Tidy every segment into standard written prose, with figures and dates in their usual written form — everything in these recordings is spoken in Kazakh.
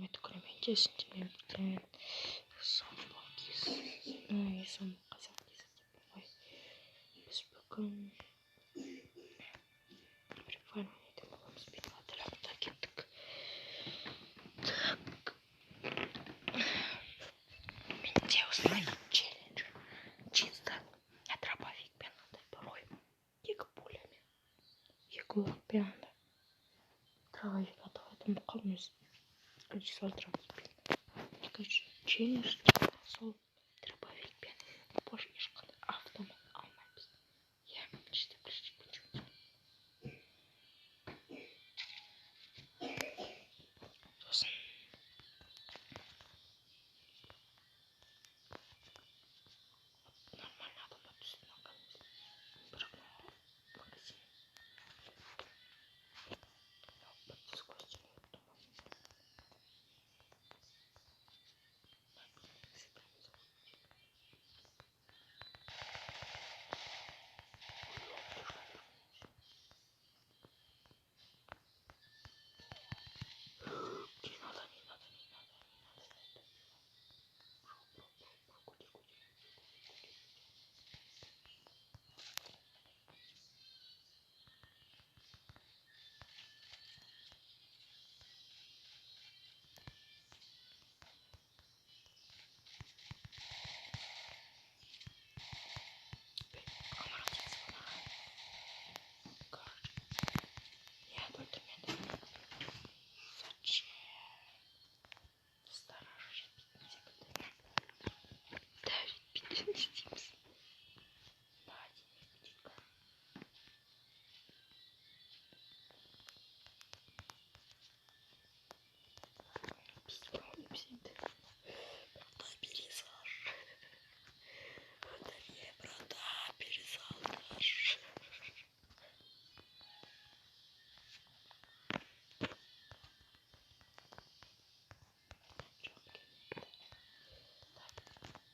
Это кременче сентимент. Самбакис. И сам казакис. Без бакан. Прикольно. Это было спидватером. Так и так. Мне устроить челлендж. Чисто. Я дробовик пенадой порой. Тик пулями. Я кулак пенада. Дробовик готовый. Это мукомыс. Количество дробовик. Короче, челлендж. Сол. Дробовик пенады. Позже ешкан. Автомат. Алмайбыз. Я чисто пришли почему-то. Сосын. Нормально адамдар түсін алғанбыз. Бірақ магазин. Подписку істеуге ұмыттым. Не надо. Я тут именно. Зачем? Сторожить всегда. Давид Пиденстимс. Надя Медведика. Письком псинты. Брата пересаж. Батарея брата пересаж.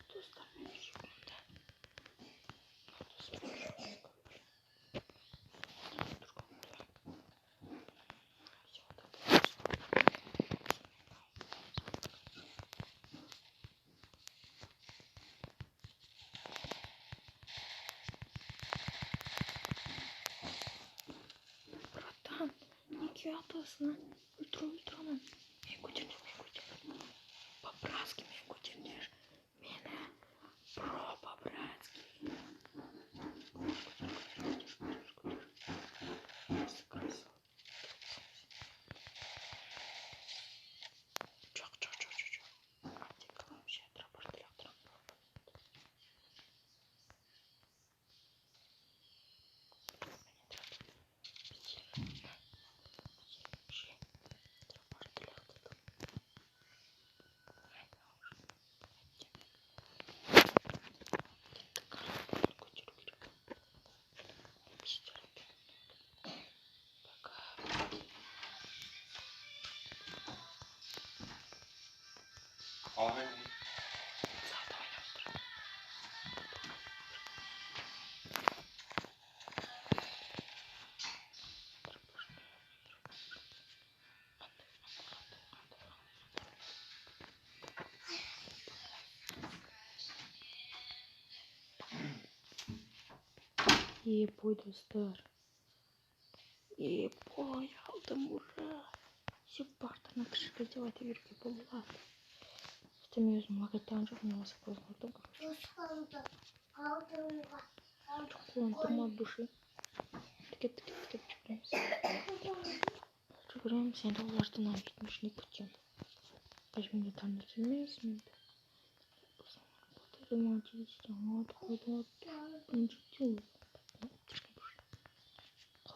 Достармен секунда. Братан, неге атасың? Ультрамен. Мен көтердім. По-братски мен көтердім. Мені про по-братски. Жоқ. Аптека вообще отрабатывала. Ебой, достар. Ебой, алдым, ура. Сепартана кішкі девайты берге болады. Işte мен өзім магазиннен жоқ, мен осы қозғалдым, короче. Қуантырма от души. Тікет жүгіреміз. Енді олардың ағайтын не күтем. Даже мне там не келмес, мен ремонт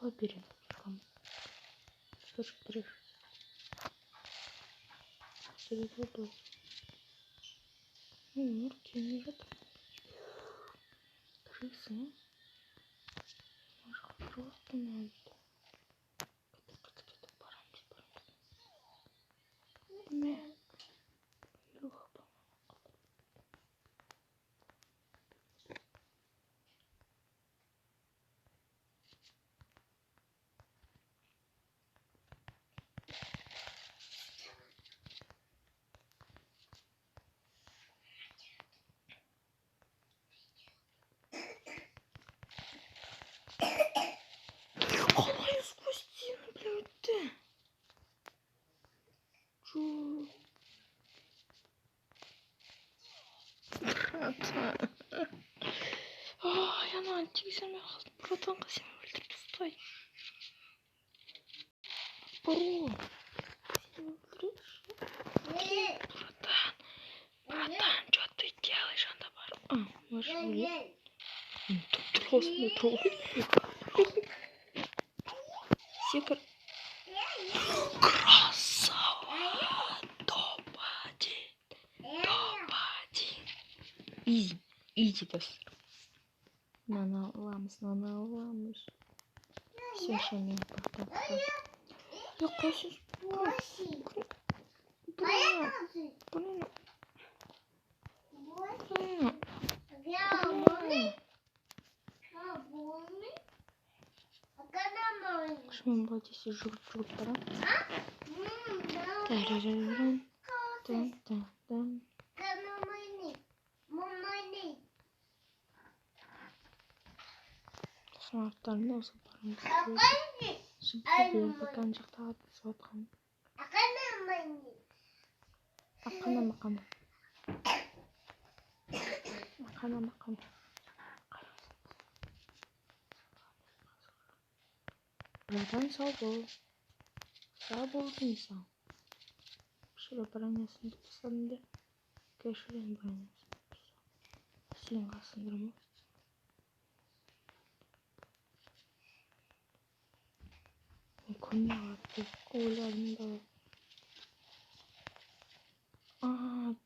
қалай берем? Слушай, треш. Серьезно. Руки не жатыр. Крысы. Может, просто надо. Кетіп барамыз. Мен. Илюха, Murat. Yana антигизм Murat'ın kızını öldürdü Stay. Bro. Братан, что ты делаешь? Она бар. Может, тут трос не трогай. Секер. Красава. Топ-1. Топ-1. Изи. Изи доступ. Наналамыз. Совершенно не. Yok koşun. Şimdi bu ateşi jurt para. Sınavdan ne olsa paramız. Şimdi bakanacak daha bir saat kaldı. Makana. Buradan sağ bol insan. Şuraya bırakmasın tutsan da. Şuraya bırakmasın. Senin aslında mı? Konya vardı. Oğlanın da.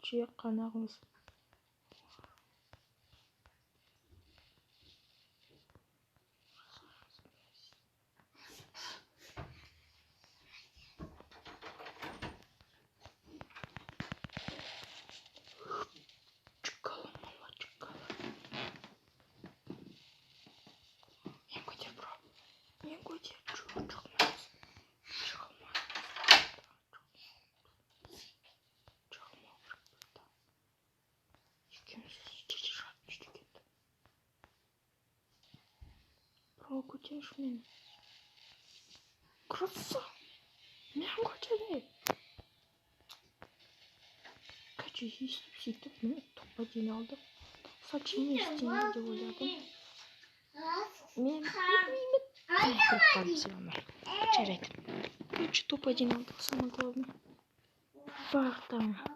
Çiğ kanağımız. Çıkalım. Не гуди, чувачок. Провокуешь меня. Краса. Не гуди. Kaçı hiç tutmuyor. Topa aldım. Saçımı üstüne de oynadım. Çerek. 3 топ-1 алды, самое главное. Бах там.